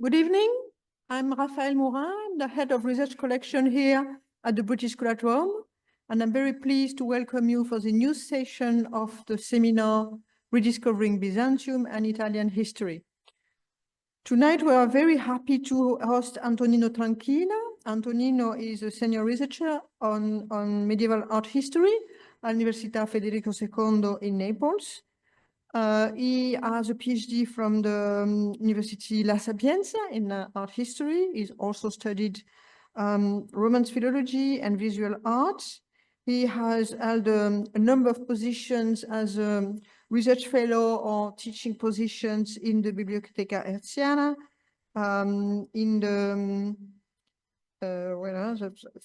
Good evening. I'm Raphaële Mouren, the head of research collection here at the British School at Rome, and I'm very pleased to welcome you for the new session of the seminar Rediscovering Byzantium and Italian History. Tonight, we are very happy to host Antonino Tranchina. Antonino is a senior researcher on medieval art history at Università Federico II in Naples. He has a PhD from the University La Sapienza in art history. He's also studied Romance philology and visual arts. He has held a number of positions as a research fellow or teaching positions in the Biblioteca Hertziana, in the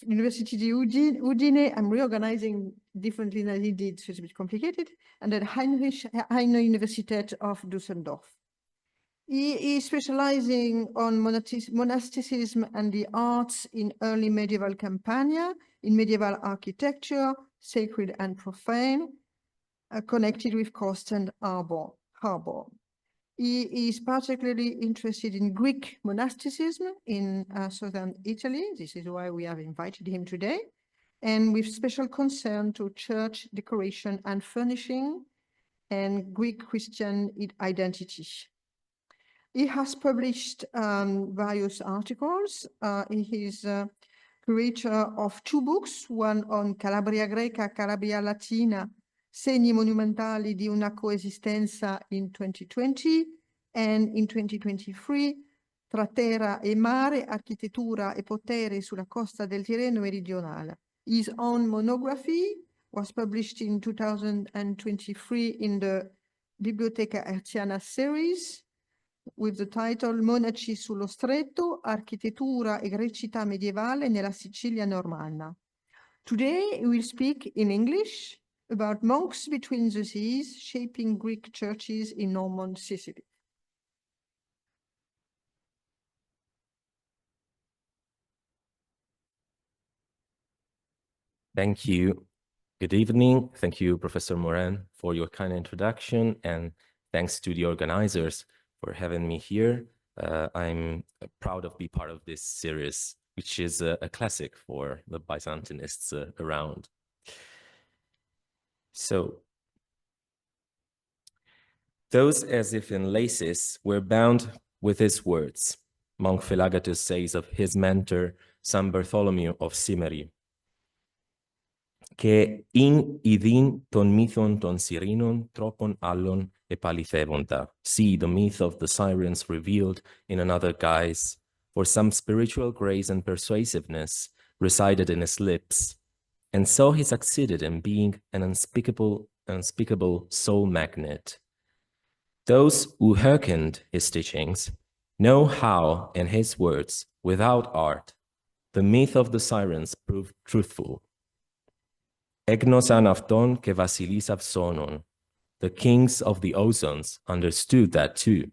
University di Udine. I'm reorganizing differently than he did, so it's a bit complicated. And then Heine Universität of Düsseldorf. He is specializing on monasticism and the arts in early medieval Campania, in medieval architecture, sacred and profane, connected with coast and harbor. He is particularly interested in Greek monasticism in southern Italy. This is why we have invited him today, and with special concern to church decoration and furnishing and Greek Christian identity. He has published various articles. He is curator of two books, one on Calabria Greca, Calabria Latina, segni monumentali di una coesistenza in 2020, and in 2023, Tra terra e mare, architettura e potere sulla costa del Tirreno meridionale. His own monography was published in 2023 in the Biblioteca Hertziana series with the title Monaci sullo Stretto, architettura e grecità medievale nella Sicilia normanna. Today, we will speak in English about monks between the seas shaping Greek churches in Norman Sicily. Thank you. Good evening. Thank you, Professor Mouren, for your kind introduction, and thanks to the organizers for having me here. I'm proud of being part of this series, which is a classic for the Byzantinists around. So, those as if in laces were bound with his words, Monk Philagatus says of his mentor, San Bartholomew of Cimeri, che in idin ton mython ton Cyrinon tropon allon e palithevonta. See the myth of the Sirens revealed in another guise, for some spiritual grace and persuasiveness resided in his lips, and so he succeeded in being an unspeakable soul magnet. Those who hearkened his teachings know how, in his words, without art, the myth of the Sirens proved truthful. Egnosan avton ke Vasilis avsonon. The kings of the Ozons understood that too,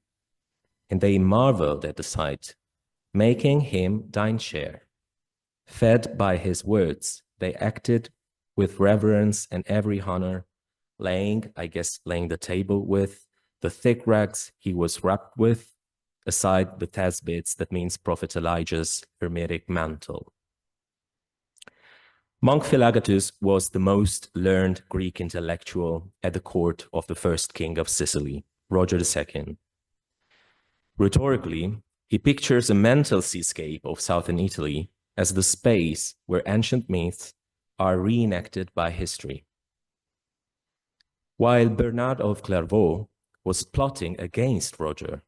and they marveled at the sight, making him dine share. Fed by his words, they acted with reverence and every honor, laying the table with the thick rags he was wrapped with, aside the thesbits, that means Prophet Elijah's Hermetic mantle. Monk Philagatus was the most learned Greek intellectual at the court of the first king of Sicily, Roger II. Rhetorically, he pictures a mental seascape of southern Italy as the space where ancient myths are reenacted by history. While Bernard of Clairvaux was plotting against Roger,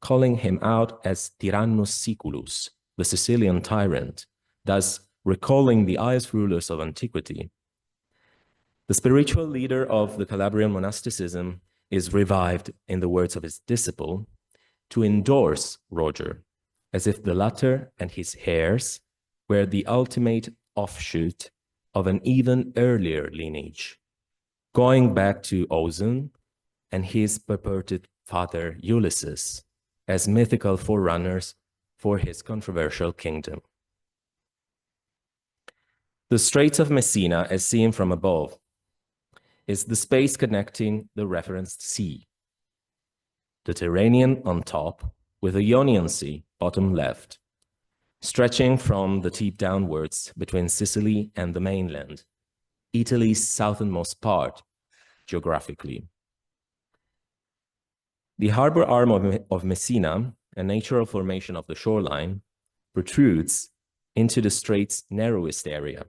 calling him out as Tyrannus Siculus, the Sicilian tyrant, thus recalling the highest rulers of antiquity, the spiritual leader of the Calabrian monasticism is revived, in the words of his disciple, to endorse Roger, as if the latter and his heirs were the ultimate offshoot of an even earlier lineage, going back to Ozon and his purported father Ulysses as mythical forerunners for his controversial kingdom. The Straits of Messina, as seen from above, is the space connecting the referenced sea. The Tyrrhenian on top with the Ionian Sea bottom left, stretching from the tip downwards between Sicily and the mainland, Italy's southernmost part, geographically. The harbor arm of Messina, a natural formation of the shoreline, protrudes into the strait's narrowest area,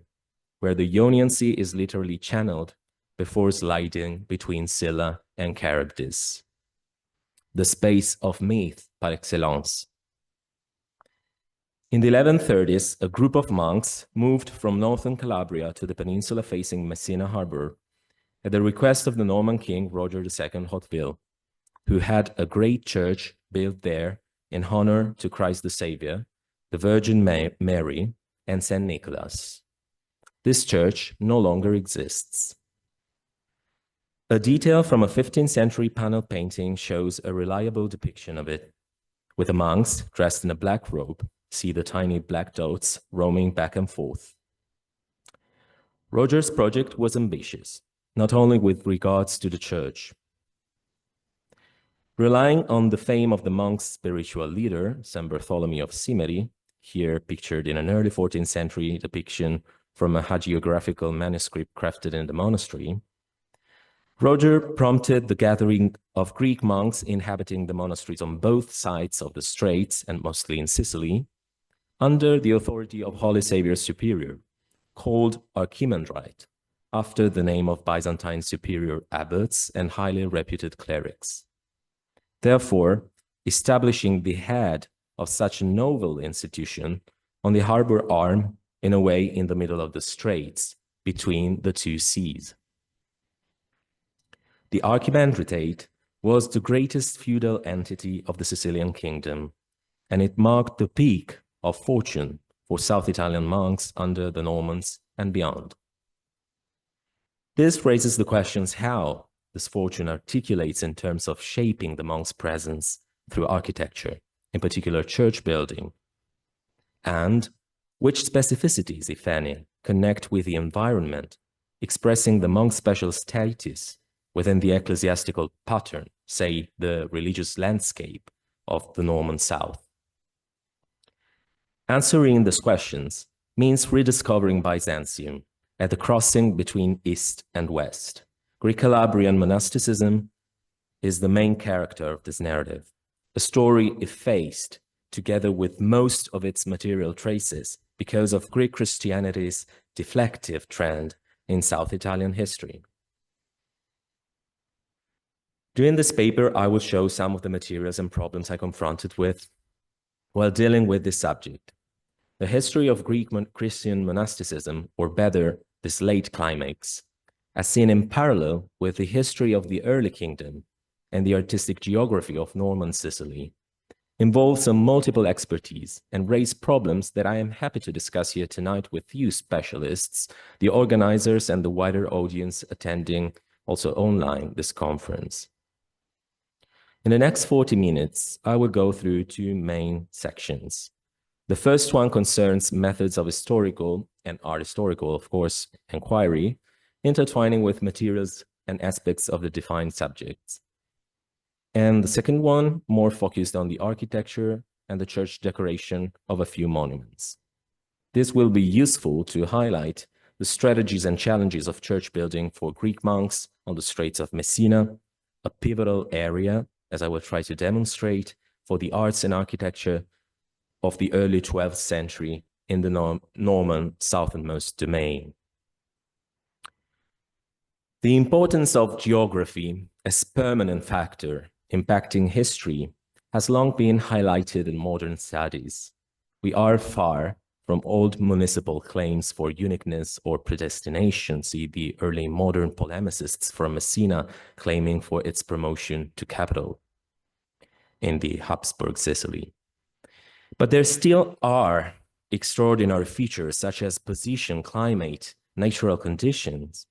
where the Ionian Sea is literally channeled before sliding between Scylla and Charybdis, the space of myth par excellence. In the 1130s, a group of monks moved from northern Calabria to the peninsula facing Messina harbor at the request of the Norman king Roger II Hauteville, who had a great church built there in honor to Christ the Savior, the Virgin Mary, and St. Nicholas. This church no longer exists. A detail from a 15th century panel painting shows a reliable depiction of it, with the monks dressed in a black robe. See the tiny black dots roaming back and forth. Roger's project was ambitious, not only with regards to the church. Relying on the fame of the monk's spiritual leader, St. Bartholomew of Cimeri, here pictured in an early 14th century depiction from a hagiographical manuscript crafted in the monastery, Roger prompted the gathering of Greek monks inhabiting the monasteries on both sides of the Straits and mostly in Sicily, under the authority of Holy Saviour's superior, called Archimandrite, after the name of Byzantine superior abbots and highly reputed clerics. Therefore, establishing the head of such a novel institution on the harbor arm in a way in the middle of the straits between the two seas. The Archimandrite was the greatest feudal entity of the Sicilian kingdom, and it marked the peak of fortune for South Italian monks under the Normans and beyond. This raises the questions how this fortune articulates in terms of shaping the monk's presence through architecture, in particular church building, and which specificities, if any, connect with the environment, expressing the monk's special status within the ecclesiastical pattern, say the religious landscape of the Norman South. Answering these questions means rediscovering Byzantium at the crossing between East and West. Greek Calabrian monasticism is the main character of this narrative, a story effaced together with most of its material traces because of Greek Christianity's deflective trend in South Italian history. During this paper, I will show some of the materials and problems I confronted with while dealing with this subject. The history of Greek Christian monasticism, or better, this late climax, as seen in parallel with the history of the early kingdom and the artistic geography of Norman Sicily, involves some multiple expertise and raise problems that I am happy to discuss here tonight with you specialists, the organizers, and the wider audience attending also online this conference. In the next 40 minutes, I will go through two main sections. The first one concerns methods of historical and art historical, of course, inquiry, intertwining with materials and aspects of the defined subjects. And the second one, more focused on the architecture and the church decoration of a few monuments. This will be useful to highlight the strategies and challenges of church building for Greek monks on the Straits of Messina, a pivotal area, as I will try to demonstrate, for the arts and architecture of the early 12th century in the Norman southernmost domain. The importance of geography as permanent factor impacting history has long been highlighted in modern studies. We are far from old municipal claims for uniqueness or predestination, see the early modern polemicists from Messina claiming for its promotion to capital in the Habsburg Sicily. But there still are extraordinary features such as position, climate, natural conditions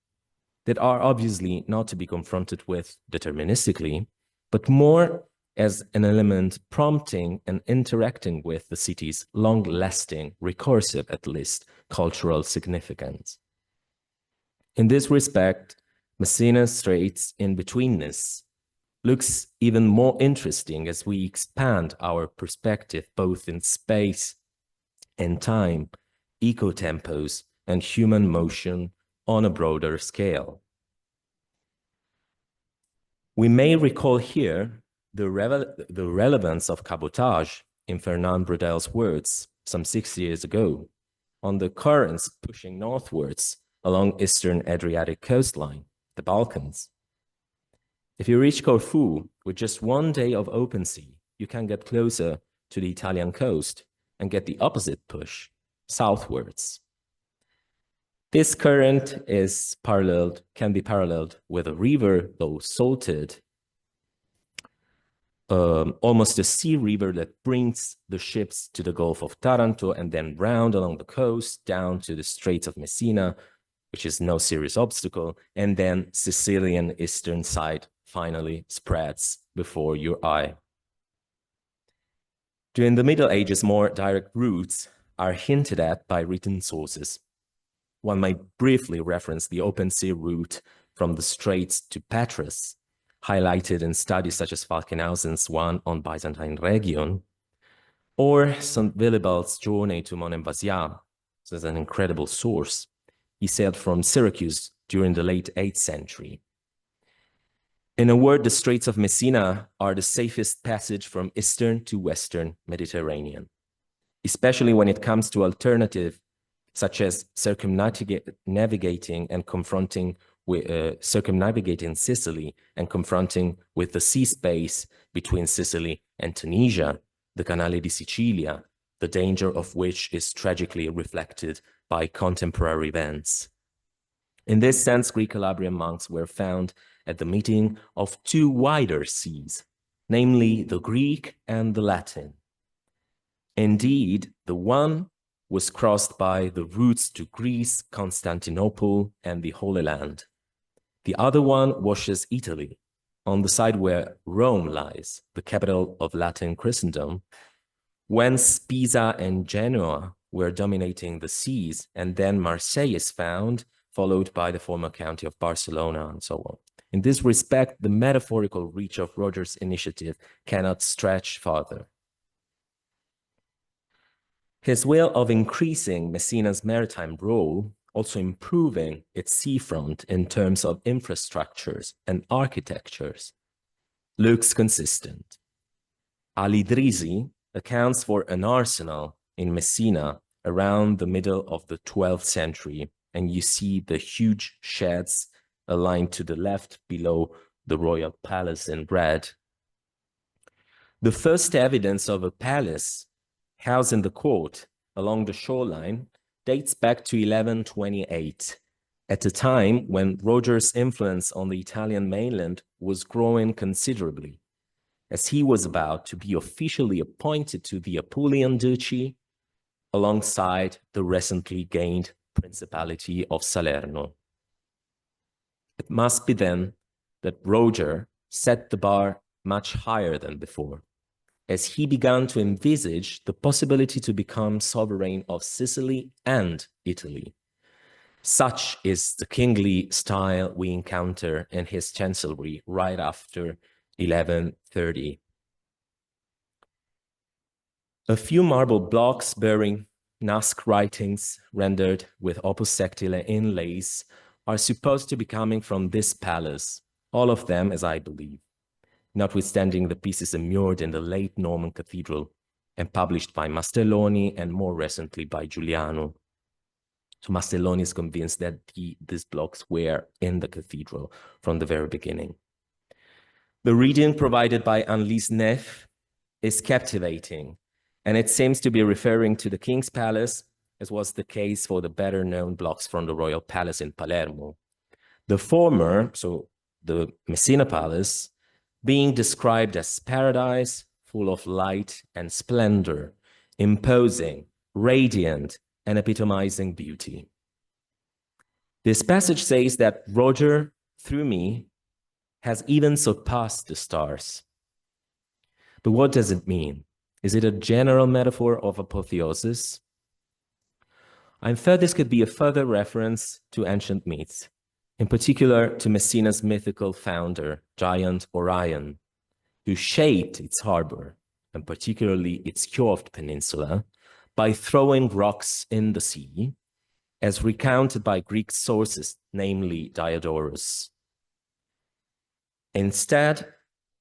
that are obviously not to be confronted with deterministically, but more as an element prompting and interacting with the city's long-lasting, recursive at least, cultural significance. In this respect, Messina's straits in-betweenness looks even more interesting as we expand our perspective both in space and time, ecotempos, and human motion on a broader scale. We may recall here the relevance of cabotage, in Fernand Braudel's words, some 6 years ago, on the currents pushing northwards along eastern Adriatic coastline, the Balkans. If you reach Corfu with just 1 day of open sea, you can get closer to the Italian coast and get the opposite push, southwards. This current can be paralleled with a river, though salted, almost a sea river that brings the ships to the Gulf of Taranto and then round along the coast down to the Straits of Messina, which is no serious obstacle, and then Sicilian eastern side finally spreads before your eye. During the Middle Ages, more direct routes are hinted at by written sources. One might briefly reference the open sea route from the Straits to Patras, highlighted in studies such as Falkenhausen's one on Byzantine region, or St. Willibald's journey to Monemvasia. This is an incredible source. He sailed from Syracuse during the late 8th century. In a word, the Straits of Messina are the safest passage from Eastern to Western Mediterranean, especially when it comes to alternative such as circumnavigating and confronting with circumnavigating Sicily and confronting with the sea space between Sicily and Tunisia, the Canale di Sicilia, the danger of which is tragically reflected by contemporary events. In this sense, Greek Calabrian monks were found at the meeting of two wider seas, namely the Greek and the Latin. Indeed, the one was crossed by the routes to Greece, Constantinople, and the Holy Land. The other one washes Italy, on the side where Rome lies, the capital of Latin Christendom, whence Pisa and Genoa were dominating the seas, and then Marseille is found, followed by the former county of Barcelona, and so on. In this respect, the metaphorical reach of Roger's initiative cannot stretch farther. His will of increasing Messina's maritime role, also improving its seafront in terms of infrastructures and architectures, looks consistent. Al-Idrisi accounts for an arsenal in Messina around the middle of the 12th century, and you see the huge sheds aligned to the left below the royal palace in red. The first evidence of a palace housed in the court along the shoreline dates back to 1128, at a time when Roger's influence on the Italian mainland was growing considerably, as he was about to be officially appointed to the Apulian Duchy alongside the recently gained Principality of Salerno. It must be then that Roger set the bar much higher than before, as he began to envisage the possibility to become sovereign of Sicily and Italy. Such is the kingly style we encounter in his chancellery right after 1130. A few marble blocks bearing Nask writings rendered with opus sectile inlays are supposed to be coming from this palace, all of them, as I believe, notwithstanding the pieces immured in the late Norman cathedral and published by Mastelloni and more recently by Giuliano. So Mastelloni is convinced that these blocks were in the cathedral from the very beginning. The reading provided by Annelise Neff is captivating, and it seems to be referring to the King's Palace, as was the case for the better-known blocks from the Royal Palace in Palermo. The former, so the Messina Palace, being described as paradise, full of light and splendor, imposing, radiant, and epitomizing beauty. This passage says that Roger, through me, has even surpassed the stars. But what does it mean? Is it a general metaphor of apotheosis? I infer this could be a further reference to ancient myths, in particular to Messina's mythical founder, giant Orion, who shaped its harbor, and particularly its curved peninsula, by throwing rocks in the sea, as recounted by Greek sources, namely Diodorus. Instead,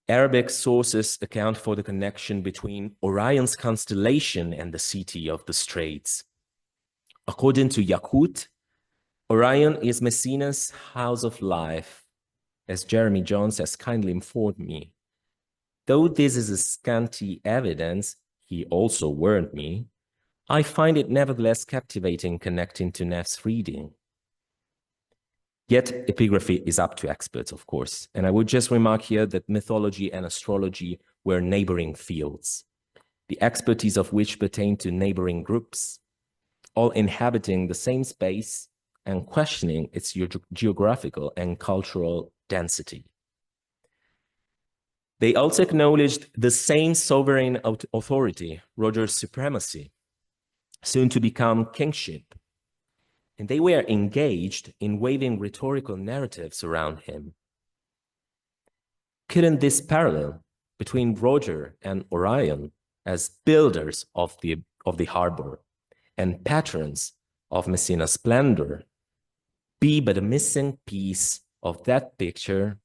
Arabic sources account for the connection between Orion's constellation and the city of the Straits. According to Yakut, Orion is Messina's house of life, as Jeremy Jones has kindly informed me. Though this is a scanty evidence, he also warned me, I find it nevertheless captivating connecting to Neff's reading. Yet epigraphy is up to experts, of course, and I would just remark here that mythology and astrology were neighboring fields, the expertise of which pertained to neighboring groups, all inhabiting the same space and questioning its geographical and cultural density. They also acknowledged the same sovereign authority, Roger's supremacy, soon to become kingship, and they were engaged in waving rhetorical narratives around him. Couldn't this parallel between Roger and Orion as builders of the harbor and patrons of Messina's splendor be but a missing piece of that picture?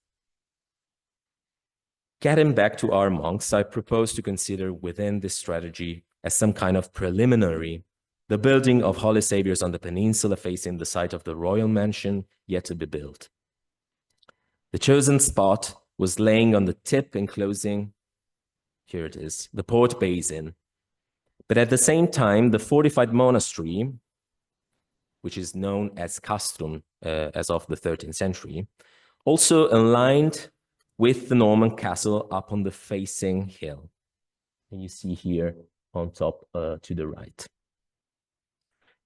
Getting back to our monks, I propose to consider within this strategy as some kind of preliminary the building of holy saviors on the peninsula facing the site of the royal mansion yet to be built. The chosen spot was laying on the tip enclosing, here it is, the port basin. But at the same time, the fortified monastery, which is known as castrum as of the 13th century, also aligned with the Norman castle up on the facing hill. And you see here on top to the right.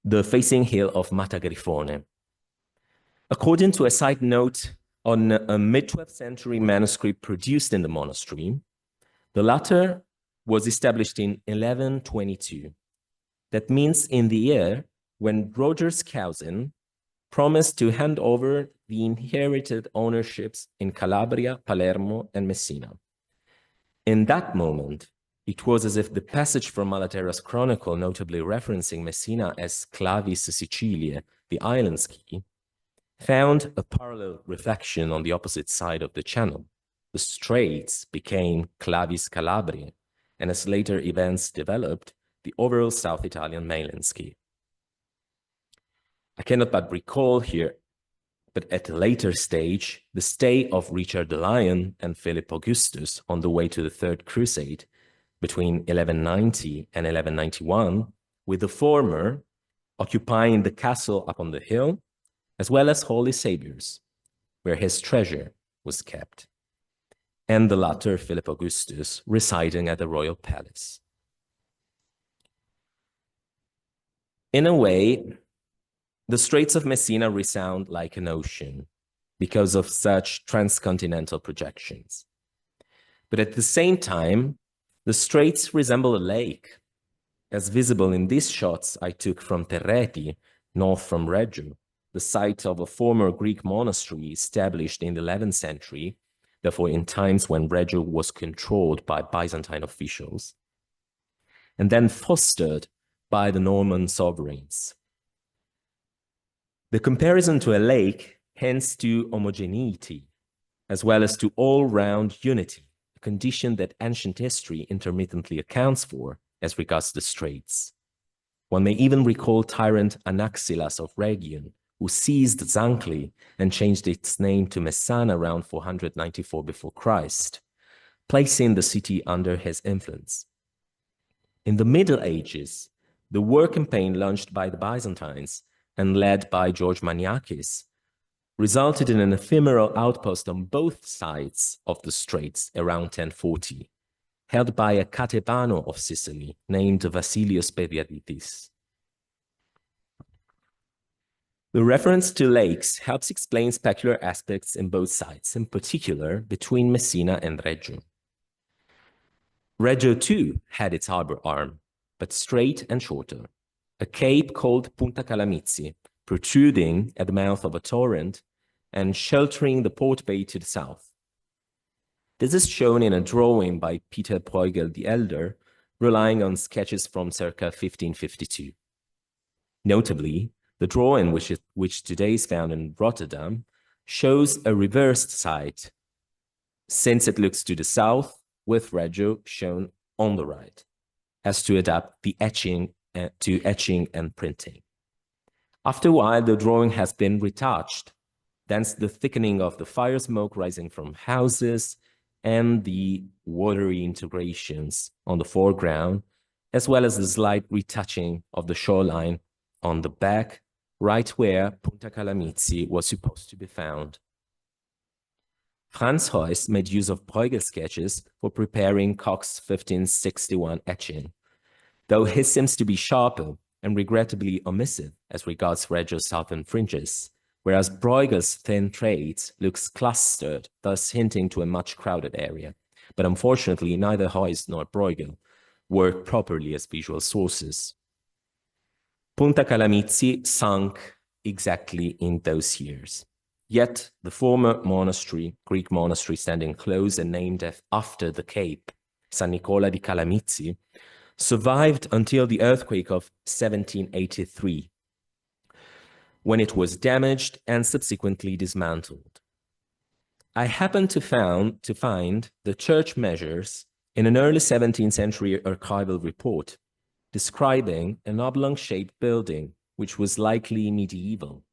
The facing hill of Matagrifone. According to a side note on a mid-12th century manuscript produced in the monastery, the latter was established in 1122. That means in the year when Roger's cousin promised to hand over the inherited ownerships in Calabria, Palermo, and Messina. In that moment, it was as if the passage from Malaterra's chronicle, notably referencing Messina as Clavis Siciliae, the island's key, found a parallel reflection on the opposite side of the channel. The Straits became Clavis Calabriae, and as later events developed, the overall South Italian mainland key. I cannot but recall here, but at a later stage, the stay of Richard the Lion and Philip Augustus on the way to the Third Crusade between 1190 and 1191, with the former occupying the castle up on the hill, as well as Holy Saviors, where his treasure was kept, and the latter, Philip Augustus, residing at the royal palace. In a way, the Straits of Messina resound like an ocean because of such transcontinental projections. But at the same time, the Straits resemble a lake, as visible in these shots I took from Terreti, north from Reggio, the site of a former Greek monastery established in the 11th century, therefore in times when Reggio was controlled by Byzantine officials, and then fostered by the Norman sovereigns. The comparison to a lake hints to homogeneity, as well as to all-round unity, a condition that ancient history intermittently accounts for as regards the Straits. One may even recall tyrant Anaxilas of Rhegion, who seized Zancli and changed its name to Messana around 494 before Christ, placing the city under his influence. In the Middle Ages, the war campaign launched by the Byzantines and led by George Maniakis resulted in an ephemeral outpost on both sides of the Straits around 1040, held by a Catebano of Sicily named Vasilios Pediaditis. The reference to lakes helps explain specular aspects in both sides, in particular between Messina and Reggio. Reggio too had its harbor arm, but straight and shorter, a cape called Punta Calamizzi, protruding at the mouth of a torrent and sheltering the port bay to the south. This is shown in a drawing by Peter Bruegel the Elder, relying on sketches from circa 1552. Notably, the drawing, which today is found in Rotterdam, shows a reversed side, since it looks to the south, with Reggio shown on the right, as to adapt the etching to etching and printing. After a while, the drawing has been retouched, thence the thickening of the fire smoke rising from houses and the watery integrations on the foreground, as well as the slight retouching of the shoreline on the back, right where Punta Calamizzi was supposed to be found. Franz Heuss made use of Bruegel sketches for preparing Koch's 1561 etching, though his seems to be sharper and regrettably omissive as regards Reggio's southern fringes, whereas Bruegel's thin trades looks clustered, thus hinting to a much crowded area. But unfortunately, neither Heuss nor Bruegel work properly as visual sources. Punta Calamizzi sunk exactly in those years. Yet the former monastery, Greek monastery standing close and named after the cape, San Nicola di Calamizzi, survived until the earthquake of 1783, when it was damaged and subsequently dismantled. I happened to find the church measures in an early 17th century archival report describing an oblong-shaped building which was likely medieval.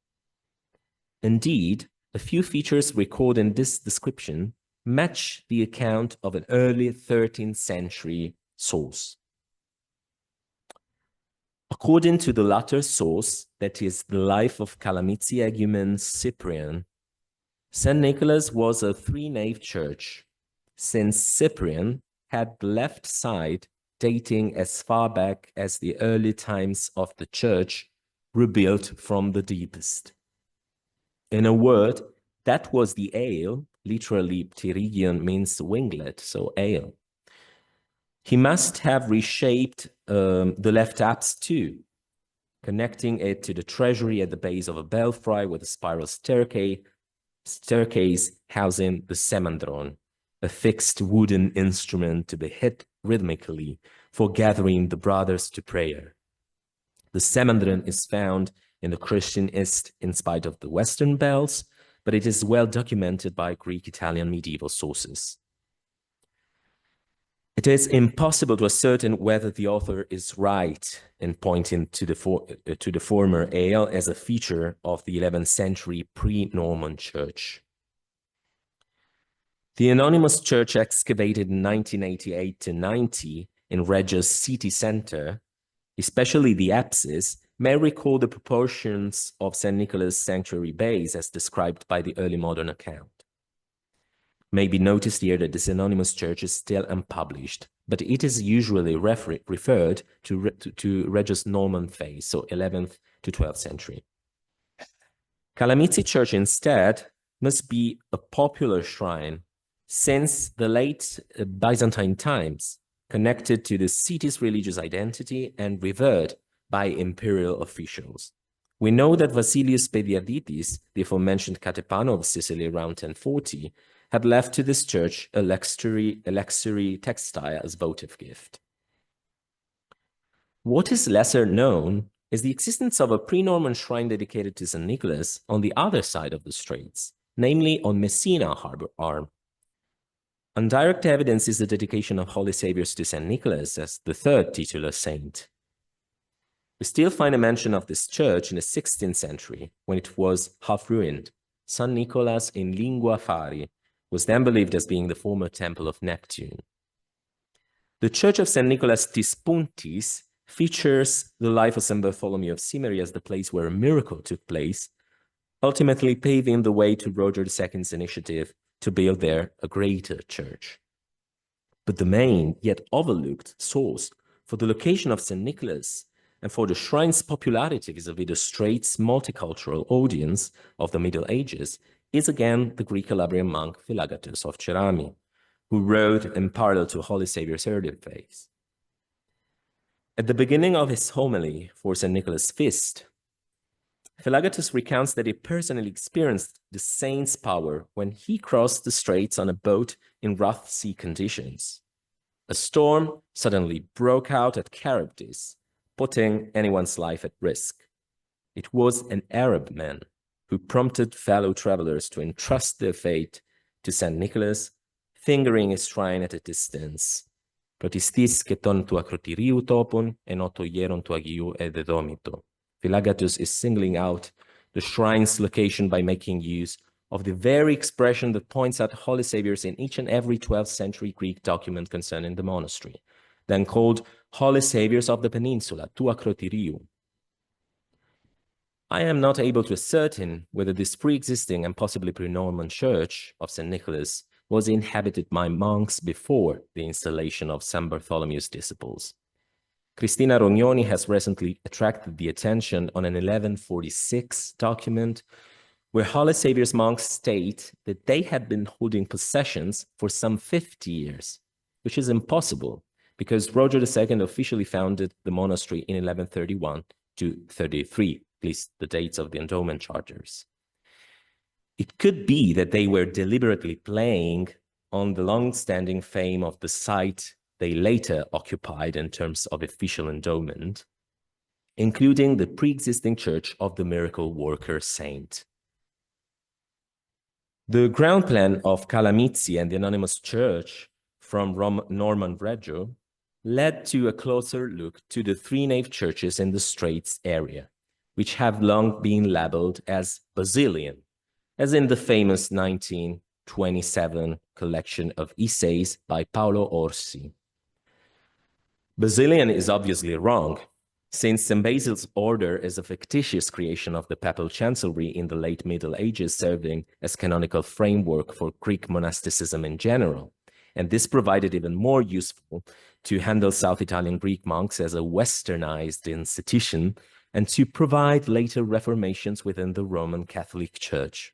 Indeed, a few features recorded in this description match the account of an early 13th century source. According to the latter source, that is the life of Calamizzi Egumen Cyprian, St. Nicholas was a three-nave church, since Cyprian had the left side dating as far back as the early times of the church, rebuilt from the deepest. In a word, that was the ale, literally pterygion means winglet, so ale. He must have reshaped the left apse too, connecting it to the treasury at the base of a belfry with a spiral staircase housing the semandron, a fixed wooden instrument to be hit rhythmically for gathering the brothers to prayer. The semandron is found in the Christian East in spite of the Western bells, but it is well documented by Greek-Italian medieval sources. It is impossible to ascertain whether the author is right in pointing to the former ale as a feature of the 11th century pre-Norman church. The anonymous church excavated in 1988 to 90 in Reggio's city center, especially the apses, may recall the proportions of St. Nicholas' sanctuary base as described by the early modern account. May be noticed here that this anonymous church is still unpublished, but it is usually referred to Reggio's Norman phase, so 11th to 12th century. Calamizzi Church instead must be a popular shrine since the late Byzantine times, connected to the city's religious identity and revered by imperial officials. We know that Vasilius Pediaditis, the aforementioned Catepano of Sicily around 1040, had left to this church a luxury textile as votive gift. What is lesser known is the existence of a pre-Norman shrine dedicated to St. Nicholas on the other side of the Straits, namely on Messina harbor arm. Indirect evidence is the dedication of holy saviors to St. Nicholas as the third titular saint. We still find a mention of this church in the 16th century, when it was half ruined. San Nicolas in Lingua Fari was then believed as being the former temple of Neptune. The Church of St. Nicholas Tispuntis features the life of St. Bartholomew of Cimmery as the place where a miracle took place, ultimately paving the way to Roger II's initiative to build there a greater church. But the main, yet overlooked, source for the location of St. Nicholas and for the shrine's popularity vis-à-vis the Straits' multicultural audience of the Middle Ages is again the Greek Calabrian monk Philagatus of Cerami, who wrote in parallel to Holy Saviour's earlier phase. At the beginning of his homily for St. Nicholas' feast, Pelagatos recounts that he personally experienced the saint's power when he crossed the straits on a boat in rough sea conditions. A storm suddenly broke out at Charybdis, putting anyone's life at risk. It was an Arab man who prompted fellow travelers to entrust their fate to St. Nicholas, fingering his shrine at a distance. Protistis keton tua crotiriu topon, enoto hieron tua giu ededomito. Pelagatos is singling out the shrine's location by making use of the very expression that points out holy saviors in each and every 12th century Greek document concerning the monastery, then called Holy Saviors of the Peninsula, tua crotiriu. I am not able to ascertain whether this pre-existing and possibly pre-Norman church of St. Nicholas was inhabited by monks before the installation of St. Bartholomew's disciples. Cristina Rognoni has recently attracted the attention on an 1146 document where Holy Savior's monks state that they had been holding possessions for some 50 years, which is impossible because Roger II officially founded the monastery in 1131 to 33, at least the dates of the endowment charters. It could be that they were deliberately playing on the long-standing fame of the site they later occupied in terms of official endowment, including the pre-existing church of the miracle worker saint. The ground plan of Calamizzi and the anonymous church from Norman Reggio led to a closer look to the three-nave churches in the Straits area, which have long been labeled as Basilian, as in the famous 1927 collection of essays by Paolo Orsi. Basilian is obviously wrong, since St. Basil's order is a fictitious creation of the papal chancellery in the late Middle Ages, serving as canonical framework for Greek monasticism in general. And this provided even more useful to handle South Italian Greek monks as a westernized institution and to provide later reformations within the Roman Catholic Church.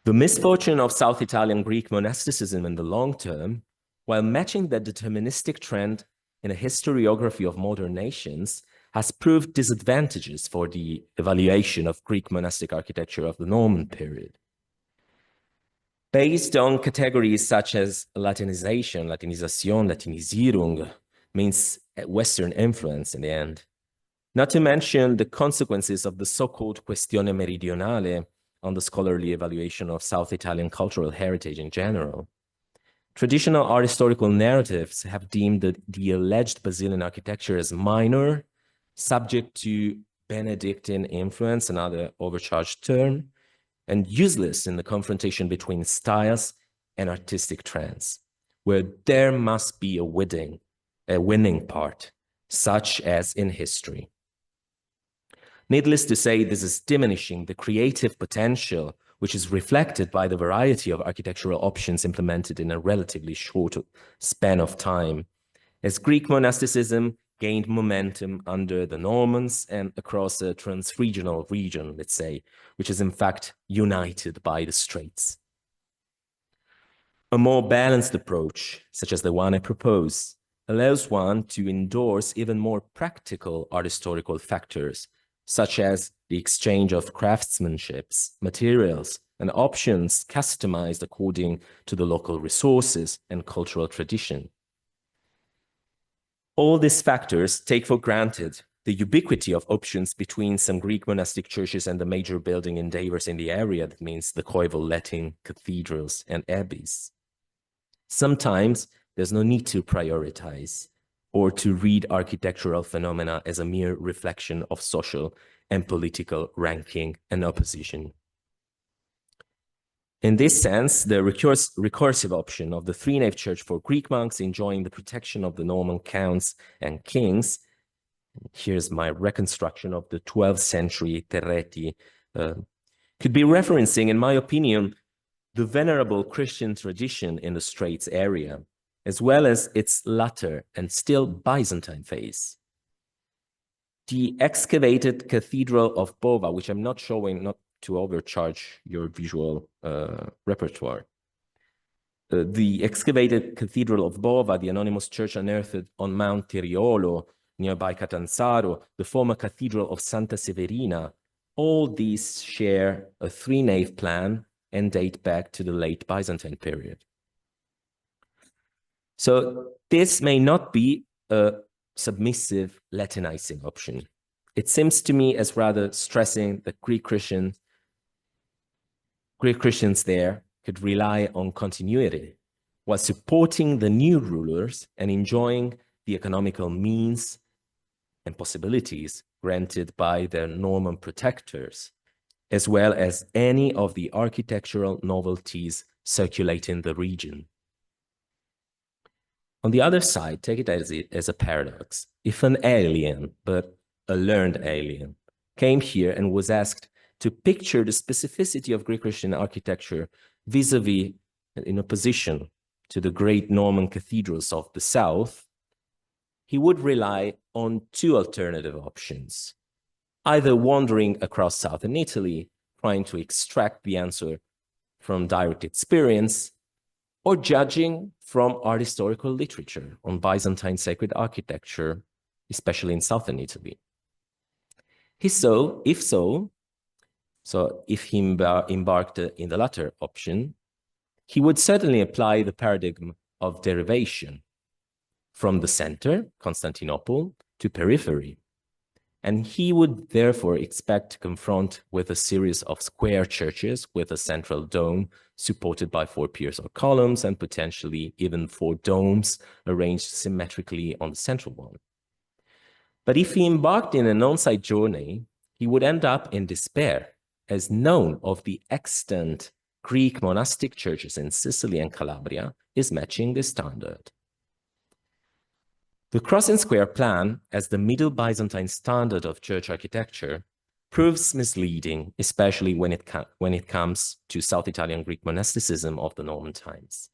The misfortune of South Italian Greek monasticism in the long term, while matching that deterministic trend in a historiography of modern nations, has proved disadvantageous for the evaluation of Greek monastic architecture of the Norman period. Based on categories such as Latinization, Latinization, Latinisierung, means Western influence in the end. Not to mention the consequences of the so-called questione meridionale on the scholarly evaluation of South Italian cultural heritage in general. Traditional art historical narratives have deemed the alleged Basilian architecture as minor, subject to Benedictine influence, another overcharged term, and useless in the confrontation between styles and artistic trends, where there must be a winning part, such as in history. Needless to say, this is diminishing the creative potential which is reflected by the variety of architectural options implemented in a relatively short span of time, as Greek monasticism gained momentum under the Normans and across a trans-regional region, let's say, which is in fact united by the Straits. A more balanced approach, such as the one I propose, allows one to endorse even more practical art historical factors, such as the exchange of craftsmanship, materials, and options customized according to the local resources and cultural tradition. All these factors take for granted the ubiquity of options between some Greek monastic churches and the major building endeavors in the area, that means the coeval Latin cathedrals and abbeys. Sometimes there's no need to prioritize or to read architectural phenomena as a mere reflection of social and political ranking and opposition. In this sense, the recursive option of the three-nave church for Greek monks enjoying the protection of the Norman counts and kings, here's my reconstruction of the 12th century Terreti, could be referencing, in my opinion, the venerable Christian tradition in the Straits area, as well as its latter and still Byzantine phase. The excavated Cathedral of Bova, which I'm not showing, not to overcharge your visual repertoire. The excavated Cathedral of Bova, the anonymous church unearthed on Mount Tiriolo, nearby Catanzaro, the former Cathedral of Santa Severina, all these share a three-nave plan and date back to the late Byzantine period. So this may not be a submissive Latinizing option. It seems to me as rather stressing that Greek Christians there could rely on continuity while supporting the new rulers and enjoying the economical means and possibilities granted by their Norman protectors, as well as any of the architectural novelties circulating the region. On the other side, take it as a paradox. If an alien, but a learned alien, came here and was asked to picture the specificity of Greek Christian architecture vis-a-vis, in opposition to the great Norman cathedrals of the south, he would rely on two alternative options, either wandering across southern Italy, trying to extract the answer from direct experience, or judging from art historical literature on Byzantine sacred architecture, especially in southern Italy. If he embarked in the latter option, he would certainly apply the paradigm of derivation from the center, Constantinople, to periphery. And he would therefore expect to confront with a series of square churches with a central dome supported by 4 piers or columns and potentially even 4 domes arranged symmetrically on the central one. But if he embarked in an on-site journey, he would end up in despair, as none of the extant Greek monastic churches in Sicily and Calabria is matching this standard. The cross and square plan, as the Middle Byzantine standard of church architecture, proves misleading, especially when it comes to South Italian Greek monasticism of the Norman times.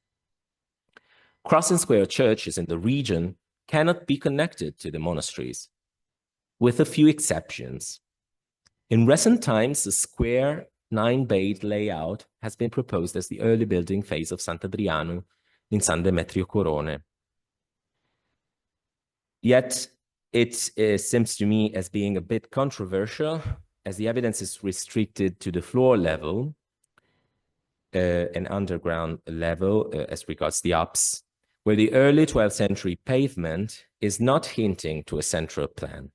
Cross and square churches in the region cannot be connected to the monasteries, with a few exceptions. In recent times, a square 9-bayed layout has been proposed as the early building phase of Sant'Adriano in San Demetrio Corone. Yet it seems to me as being a bit controversial, as the evidence is restricted to the floor level, an underground level as regards the apse, where the early 12th century pavement is not hinting to a central plan.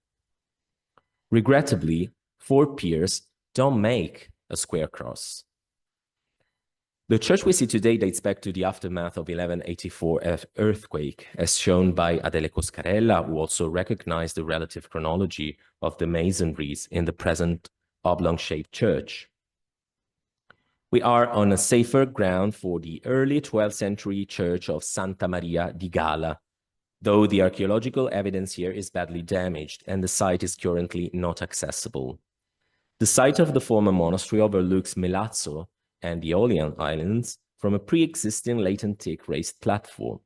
Regrettably, 4 piers don't make a square cross. The church we see today dates back to the aftermath of 1184 earthquake, as shown by Adele Coscarella, who also recognized the relative chronology of the masonries in the present oblong-shaped church. We are on a safer ground for the early 12th century church of Santa Maria di Gala, though the archaeological evidence here is badly damaged and the site is currently not accessible. The site of the former monastery overlooks Melazzo and the Aeolian Islands from a pre-existing late antique raised platform.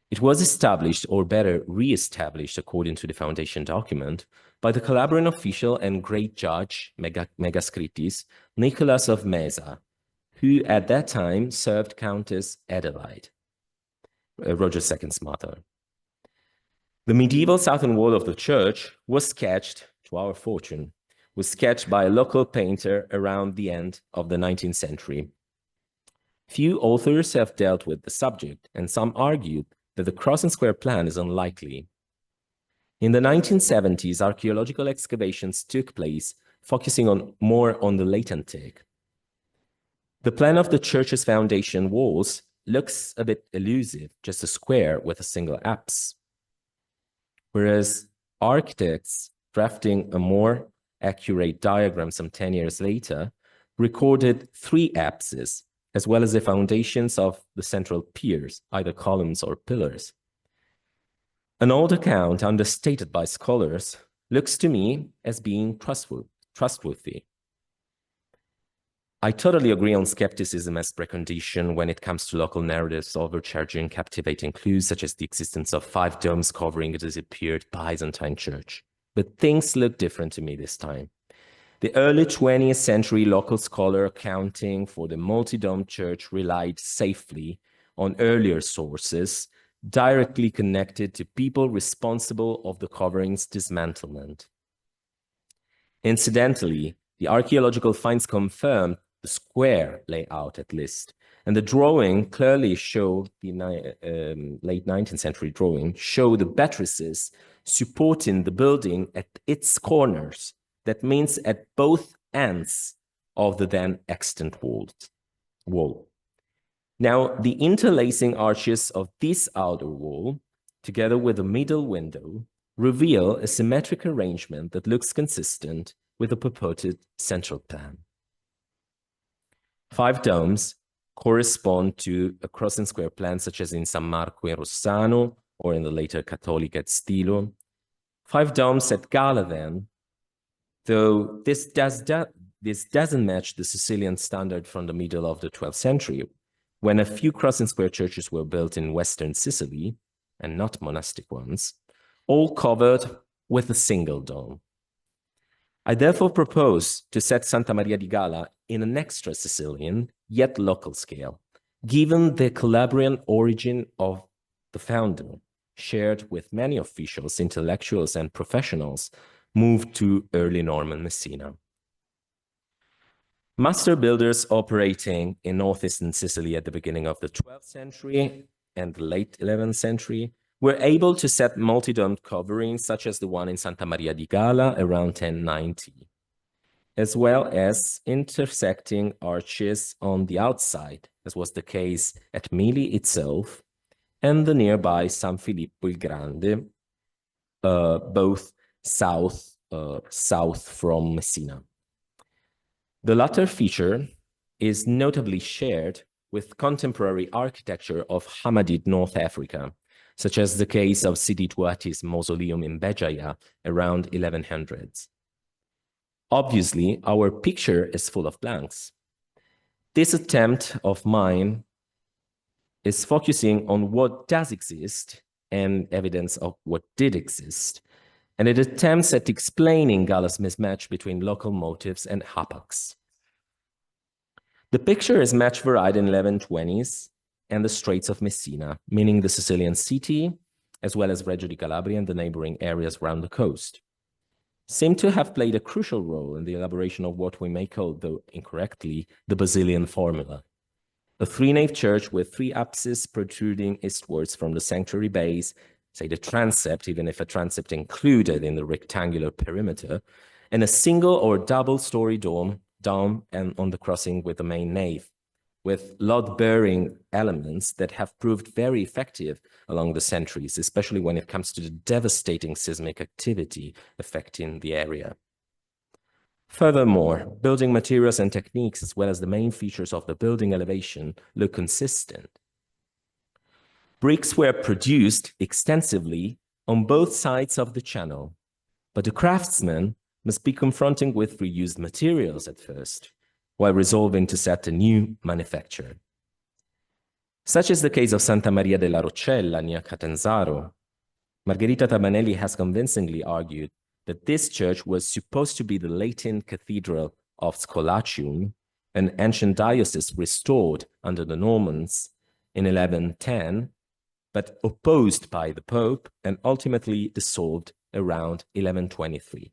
It was established, or better, re-established according to the foundation document, by the Calabrian official and great judge, Megascritis, Nicholas of Mesa, who at that time served Countess Adelaide, Roger II's mother. The medieval southern wall of the church was sketched, to our fortune, was sketched by a local painter around the end of the 19th century. Few authors have dealt with the subject, and some argued that the cross and square plan is unlikely. In the 1970s, archaeological excavations took place, focusing more on the late antique. The plan of the church's foundation walls looks a bit elusive, just a square with a single apse. Whereas architects drafting a more accurate diagram some 10 years later recorded 3 apses, as well as the foundations of the central piers, either columns or pillars. An old account, understated by scholars, looks to me as being trustworthy. I totally agree on skepticism as precondition when it comes to local narratives overcharging captivating clues, such as the existence of 5 domes covering a disappeared Byzantine church. But things look different to me this time. The early 20th century local scholar accounting for the multi-dome church relied safely on earlier sources directly connected to people responsible of the covering's dismantlement. Incidentally, the archaeological finds confirmed the square layout at least, and the drawing clearly show the late 19th century drawing show the buttresses supporting the building at its corners. That means at both ends of the then extant wall. Now, the interlacing arches of this outer wall, together with the middle window, reveal a symmetric arrangement that looks consistent with the purported central plan. 5 domes correspond to a cross and square plan, such as in San Marco in Rossano, or in the later Cattolica at Stilo. 5 domes at Gala then, though this doesn't match the Sicilian standard from the middle of the 12th century, when a few cross and square churches were built in Western Sicily, and not monastic ones, all covered with a single dome. I therefore propose to set Santa Maria di Gala in an extra Sicilian, yet local scale, given the Calabrian origin of the founder, shared with many officials, intellectuals, and professionals moved to early Norman Messina. Master builders operating in northeastern Sicily at the beginning of the 12th century and the late 11th century were able to set multi-domed coverings such as the one in Santa Maria di Gala around 1090, as well as intersecting arches on the outside, as was the case at Mili itself and the nearby San Filippo il Grande, both south from Messina. The latter feature is notably shared with contemporary architecture of Hammadid North Africa, such as the case of Sidi Tuati's mausoleum in Béjaïa around 1100s. Obviously, our picture is full of blanks. This attempt of mine is focusing on what does exist and evidence of what did exist, and it attempts at explaining Gala's mismatch between local motives and hapax. The picture is match varied in 1120s and the Straits of Messina, meaning the Sicilian city, as well as Reggio di Calabria and the neighboring areas around the coast, seem to have played a crucial role in the elaboration of what we may call, though incorrectly, the Basilian formula. A 3-nave church with 3 apses protruding eastwards from the sanctuary base, say the transept, even if a transept included in the rectangular perimeter, and a single or double-story dome and on the crossing with the main nave, with load-bearing elements that have proved very effective along the centuries, especially when it comes to the devastating seismic activity affecting the area. Furthermore, building materials and techniques, as well as the main features of the building elevation, look consistent. Bricks were produced extensively on both sides of the channel, but the craftsmen must be confronting with reused materials at first, while resolving to set a new manufacture. Such is the case of Santa Maria della Rocella near Catanzaro. Margherita Tabanelli has convincingly argued that this church was supposed to be the Latin cathedral of Scolacium, an ancient diocese restored under the Normans in 1110, but opposed by the Pope and ultimately dissolved around 1123.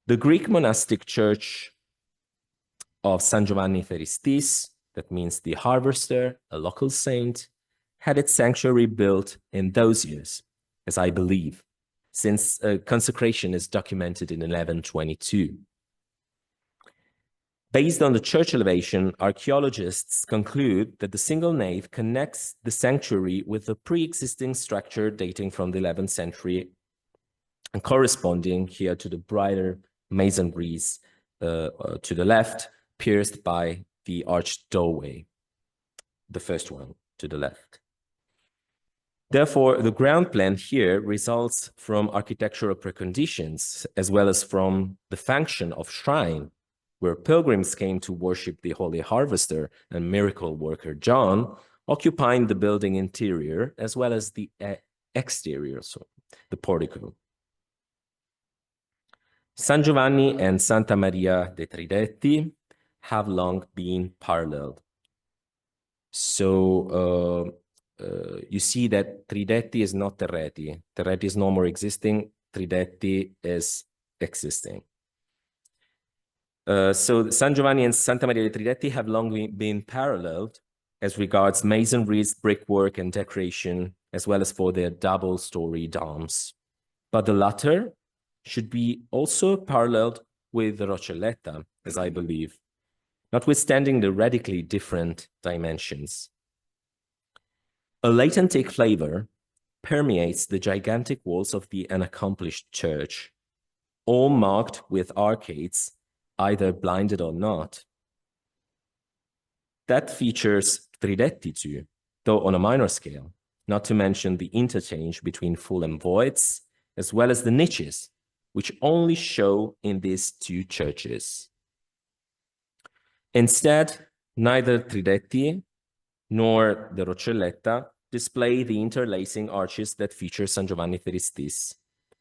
The Greek monastic church of San Giovanni Feristis, that means the harvester, a local saint, had its sanctuary built in those years, as I believe, since consecration is documented in 1122. Based on the church elevation, archaeologists conclude that the single nave connects the sanctuary with a pre-existing structure dating from the 11th century and corresponding here to the brighter masonries to the left, pierced by the arched doorway, the first one to the left. Therefore, the ground plan here results from architectural preconditions, as well as from the function of shrine, where pilgrims came to worship the Holy Harvester and miracle worker John, occupying the building interior, as well as the exterior, so the portico. San Giovanni and Santa Maria de' Tridetti have long been paralleled. So you see that tridetti is not terreti. Terreti is no more existing. Tridetti is existing. So San Giovanni and Santa Maria dei Tridetti have long been paralleled as regards masonries, brickwork, and decoration, as well as for their double-story domes. But the latter should be also paralleled with the Roccelletta, as I believe, notwithstanding the radically different dimensions. A latent flavor permeates the gigantic walls of the unaccomplished church, all marked with arcades, either blinded or not. That features tridetti too, though on a minor scale, not to mention the interchange between full and voids, as well as the niches, which only show in these two churches. Instead, neither tridetti nor the Roccelletta display the interlacing arches that feature San Giovanni Theristis,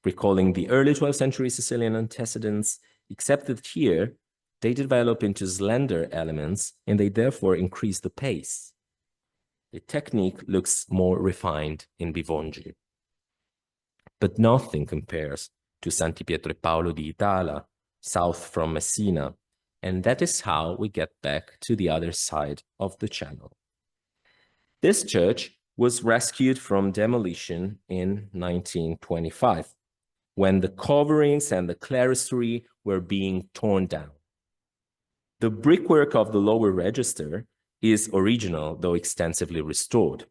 recalling the early 12th century Sicilian antecedents, except that here they develop into slender elements and they therefore increase the pace. The technique looks more refined in Bivongi. But nothing compares to Santi Pietro e Paolo di Italia, south from Messina, and that is how we get back to the other side of the channel. This church was rescued from demolition in 1925, when the coverings and the clerestory were being torn down. The brickwork of the lower register is original, though extensively restored.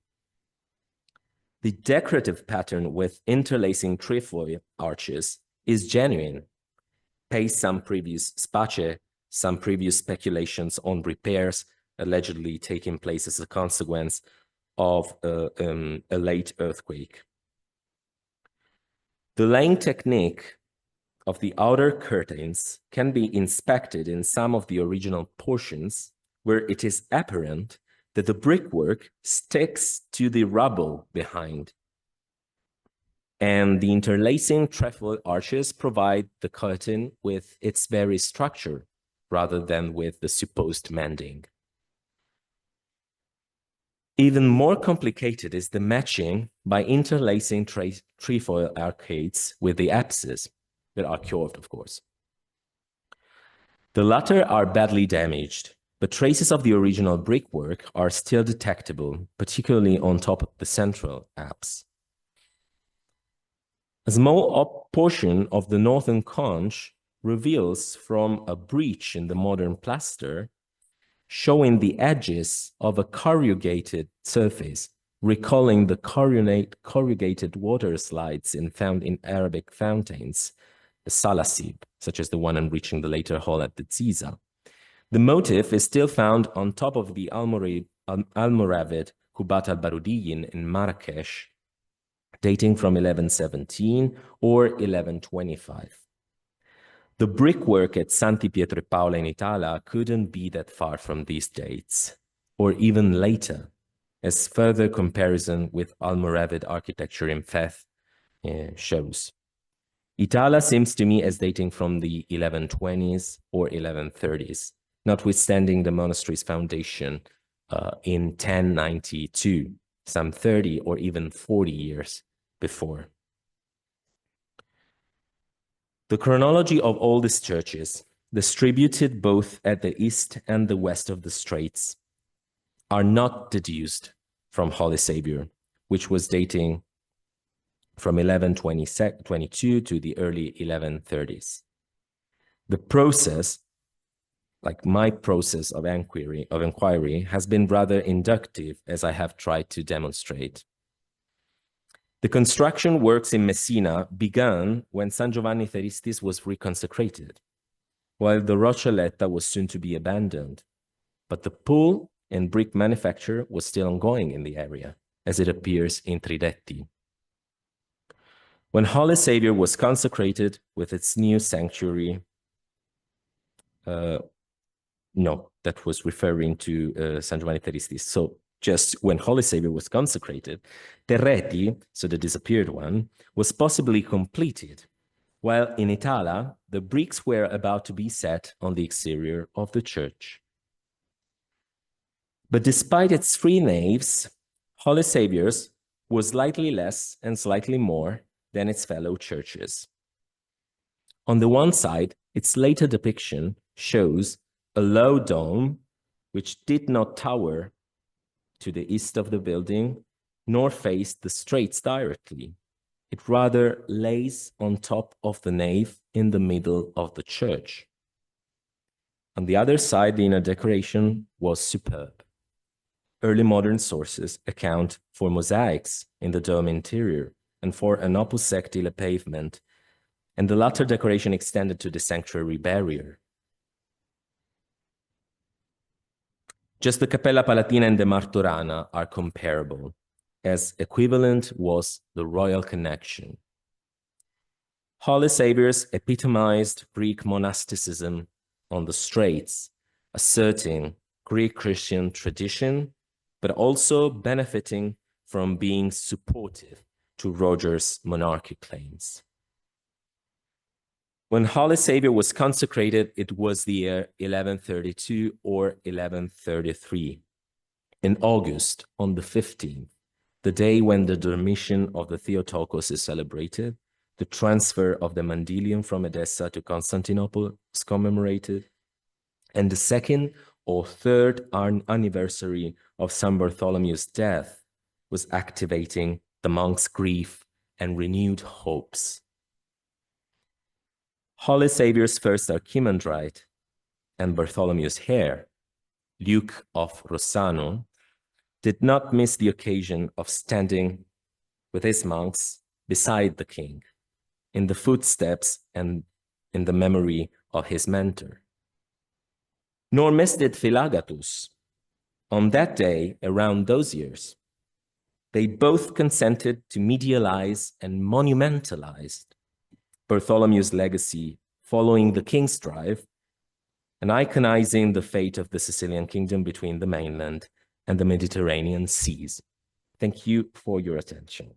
The decorative pattern with interlacing trefoil arches is genuine, pays some previous speculations on repairs allegedly taking place as a consequence of a late earthquake. The laying technique of the outer curtains can be inspected in some of the original portions where it is apparent that the brickwork sticks to the rubble behind. And the interlacing trefoil arches provide the curtain with its very structure rather than with the supposed mending. Even more complicated is the matching by interlacing trefoil arcades with the apses that are curved, of course. The latter are badly damaged, but traces of the original brickwork are still detectable, particularly on top of the central apse. A small portion of the northern conch reveals from a breach in the modern plaster, showing the edges of a corrugated surface, recalling the corrugated water slides found in Arabic fountains, the salasib, such as the one enriching the later hall at the Ziza. The motif is still found on top of the Almoravid Kubat al-Barudiyin in Marrakesh, dating from 1117 or 1125. The brickwork at Santi Pietro e Paolo in Italia couldn't be that far from these dates, or even later, as further comparison with Almoravid architecture in Fez shows. Italia seems to me as dating from the 1120s or 1130s, notwithstanding the monastery's foundation in 1092, some 30 or even 40 years before. The chronology of all these churches, distributed both at the east and the west of the Straits, are not deduced from Holy Savior, which was dating from 1122 to the early 1130s. The process, like my process of inquiry, has been rather inductive, as I have tried to demonstrate. The construction works in Messina began when San Giovanni Theristis was reconsecrated, while the Roccelletta was soon to be abandoned. But the pool and brick manufacture was still ongoing in the area, as it appears in Tridetti. When Holy Savior was consecrated with its new sanctuary, no, that was referring to San Giovanni Theristis. So just when Holy Savior was consecrated, Terreti, so the disappeared one, was possibly completed, while in Italia, the bricks were about to be set on the exterior of the church. But despite its three naves, Holy Saviour's was slightly less and slightly more than its fellow churches. On the one side, its later depiction shows a low dome which did not tower to the east of the building, nor face the straits directly. It rather lays on top of the nave in the middle of the church. On the other side, the inner decoration was superb. Early modern sources account for mosaics in the dome interior and for an opus sectile pavement, and the latter decoration extended to the sanctuary barrier. Just the Cappella Palatina and the Martorana are comparable, as equivalent was the royal connection. Holy Saviour's epitomized Greek monasticism on the Straits, asserting Greek Christian tradition, but also benefiting from being supportive to Roger's monarchic claims. When Holy Saviour was consecrated, it was the year 1132 or 1133. In August, on the 15th, the day when the Dormition of the Theotokos is celebrated, the transfer of the Mandylion from Edessa to Constantinople is commemorated, and the second or third anniversary of St. Bartholomew's death was activating the monks' grief and renewed hopes. Holy Saviour's first archimandrite and Bartholomew's heir, Luke of Rossano, did not miss the occasion of standing with his monks beside the king, in the footsteps and in the memory of his mentor. Nor missed it Philagatus. On that day, around those years, they both consented to medialize and monumentalize Bartholomew's legacy following the king's drive and iconizing the fate of the Sicilian kingdom between the mainland and the Mediterranean seas. Thank you for your attention.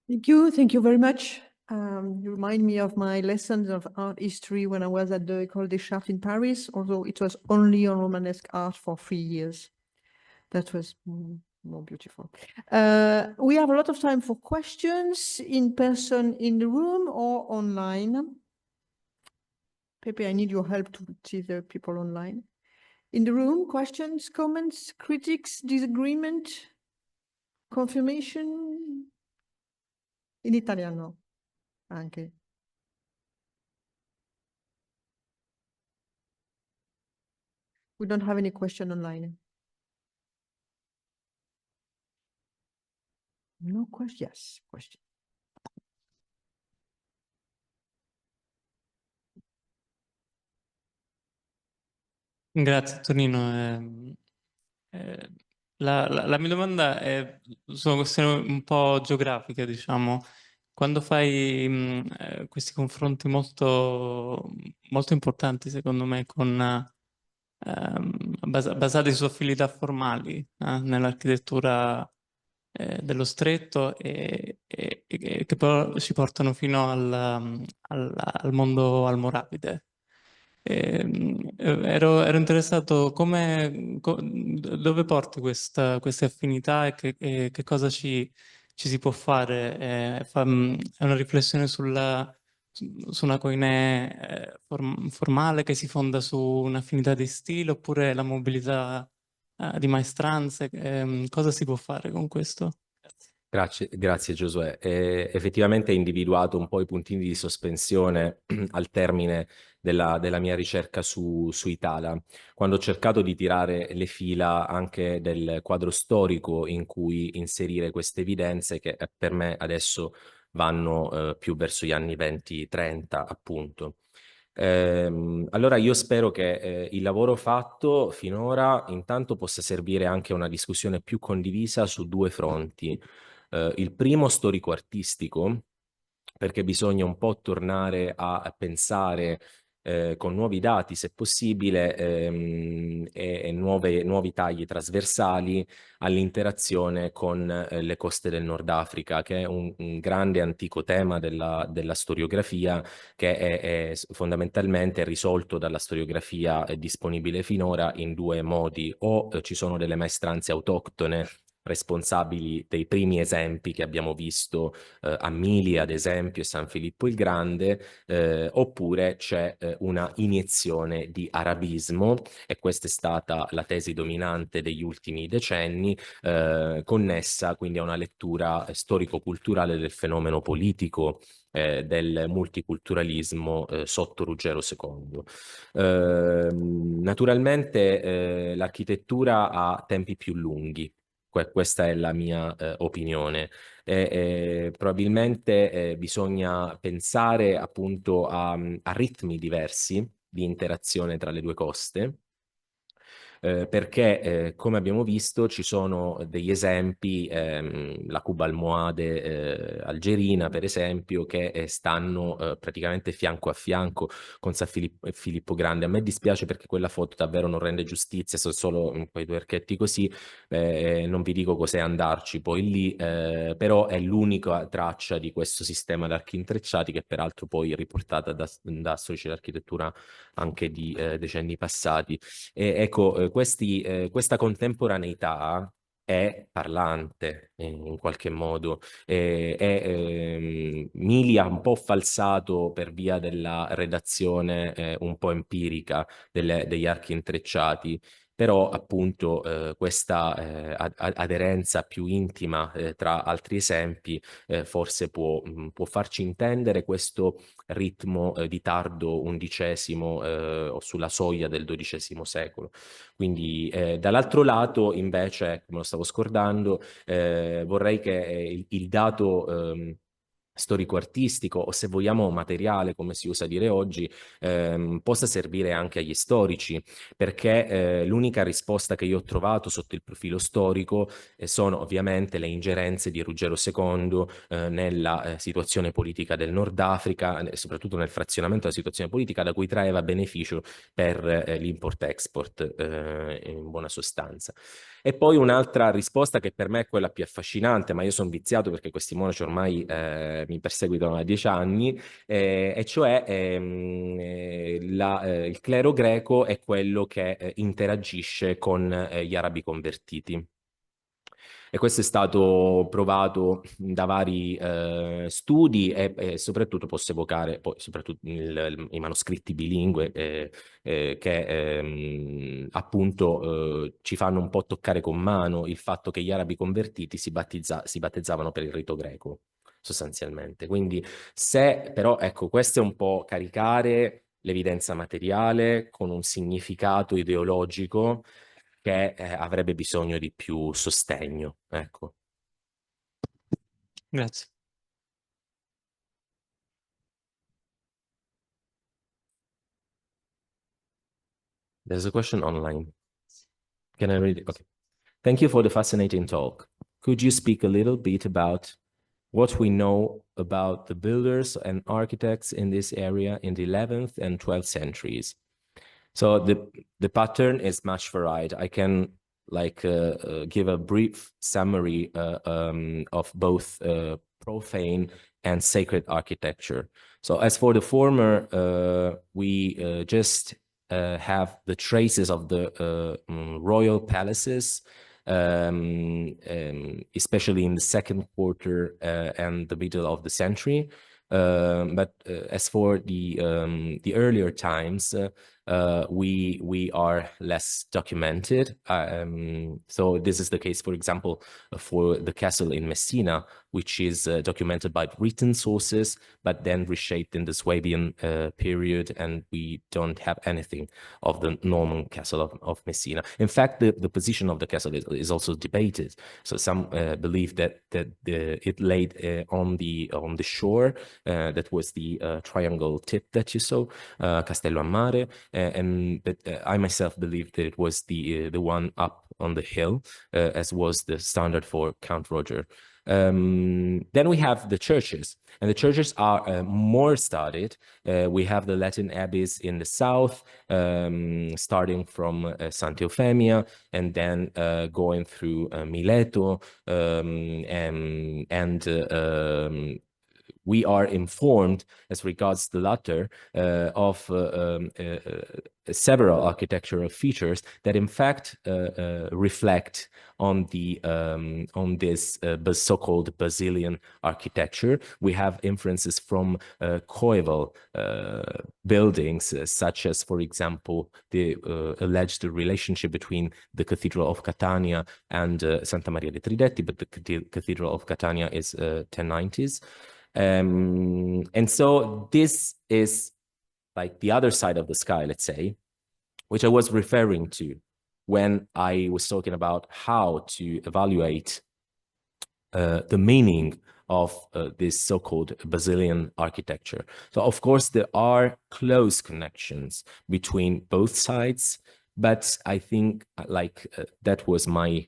Thank you very much. You remind me of my lessons of art history when I was at the École des Chartes in Paris, although it was only on Romanesque art for 3 years. That was more beautiful. We have a lot of time for questions in person in the room or online. Pepe, I need your help to see the people online. In the room, questions, comments, critics, disagreement, confirmation? In italiano, anche. We don't have any question online. No question? Yes, question. Grazie Antonino. La mia domanda è su una questione un po' geografica, diciamo. Quando fai questi confronti molto, molto importanti, secondo me, con, basati su affinità formali nell'architettura dello stretto e che però ci portano fino al mondo almoravide. Ero interessato dove porti queste affinità e che cosa ci si può fare. È una riflessione su una koiné formale che si fonda su un'affinità di stile oppure la mobilità di maestranze. Cosa si può fare con questo? Grazie Giosuè. Effettivamente hai individuato un po' i puntini di sospensione al termine della mia ricerca su Italia, quando ho cercato di tirare le fila anche del quadro storico in cui inserire queste evidenze che per me adesso vanno più verso gli anni 20-30 appunto. Allora io spero che il lavoro fatto finora intanto possa servire anche a una discussione più condivisa su due fronti. Il primo storico-artistico, perché bisogna un po' tornare a pensare con nuovi dati, se possibile, e nuovi tagli trasversali all'interazione con le coste del Nord Africa, che è un grande antico tema della storiografia, che è fondamentalmente risolto dalla storiografia disponibile finora in due modi: o ci sono delle maestranze autoctone responsabili dei primi esempi che abbiamo visto a Mili, ad esempio, e San Filippo il Grande, oppure c'è una iniezione di arabismo, e questa è stata la tesi dominante degli ultimi decenni, connessa quindi a una lettura storico-culturale del fenomeno politico del multiculturalismo sotto Ruggero II. Naturalmente l'architettura ha tempi più lunghi. Questa è la mia opinione. Probabilmente bisogna pensare appunto a ritmi diversi di interazione tra le due coste, perché come abbiamo visto ci sono degli esempi, la Cuba almohade algerina per esempio, che stanno praticamente fianco a fianco con San Filippo Grande. A me dispiace perché quella foto davvero non rende giustizia, sono solo quei due archetti così, non vi dico cos'è andarci poi lì, però è l'unica traccia di questo sistema d'archi intrecciati, che peraltro poi è riportata da storici dell'architettura anche di decenni passati. E ecco, questa contemporaneità è parlante in qualche modo. Mili ha un po' falsato per via della redazione un po' empirica degli archi intrecciati, però appunto questa aderenza più intima tra altri esempi forse può farci intendere questo ritmo di tardo XI o sulla soglia del XII secolo. Quindi dall'altro lato invece, come lo stavo scordando, vorrei che il dato storico-artistico, o se vogliamo materiale, come si usa dire oggi, possa servire anche agli storici, perché l'unica risposta che io ho trovato sotto il profilo storico sono ovviamente le ingerenze di Ruggero II nella situazione politica del Nord Africa, e soprattutto nel frazionamento della situazione politica, da cui traeva beneficio per l'import-export in buona sostanza. E poi un'altra risposta che per me è quella più affascinante, ma io sono viziato perché questi monaci ormai mi perseguitano da 10 anni, e cioè il clero greco è quello che interagisce con gli arabi convertiti. E questo è stato provato da vari studi, e soprattutto posso evocare poi soprattutto i manoscritti bilingue che appunto ci fanno un po' toccare con mano il fatto che gli arabi convertiti si battezzavano per il rito greco, sostanzialmente. Quindi se però, ecco, questo è un po' caricare l'evidenza materiale con un significato ideologico che avrebbe bisogno di più sostegno, ecco. Grazie. There's a question online. Can I read it? Okay. Thank you for the fascinating talk. Could you speak a little bit about what we know about the builders and architects in this area in the 11th and 12th centuries? So the pattern is much varied. I can give a brief summary of both profane and sacred architecture. So as for the former, we just have the traces of the royal palaces, especially in the second quarter and the middle of the century. But as for the earlier times, we are less documented. So this is the case, for example, for the castle in Messina, which is documented by written sources, but then reshaped in the Swabian period, and we don't have anything of the Norman castle of Messina. In fact, the position of the castle is also debated. So some believe that it laid on the shore. That was the triangle tip that you saw, Castello a Mare, but I myself believe that it was the one up on the hill, as was the standard for Count Roger. Then we have the churches, and the churches are more studied. We have the Latin abbeys in the south, starting from Santa Eufemia, and then going through Mileto, we are informed, as regards the latter, of several architectural features that, in fact, reflect on this so-called Basilian architecture. We have influences from coeval buildings, such as, for example, the alleged relationship between the Cathedral of Catania and Santa Maria dei Tridetti, but the Cathedral of Catania is 1090s. And so this is like the other side of the sky, let's say, which I was referring to when I was talking about how to evaluate the meaning of this so-called Basilian architecture. So, of course, there are close connections between both sides, but I think that was my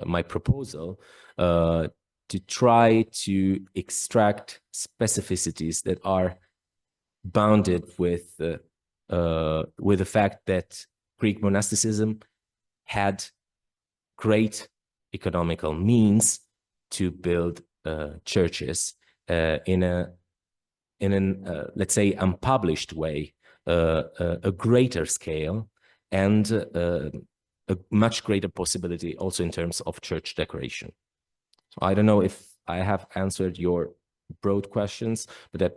my proposal, to try to extract specificities that are bounded with the fact that Greek monasticism had great economical means to build churches in an let's say unpublished way, a greater scale, and a much greater possibility also in terms of church decoration. So I don't know if I have answered your broad questions, but that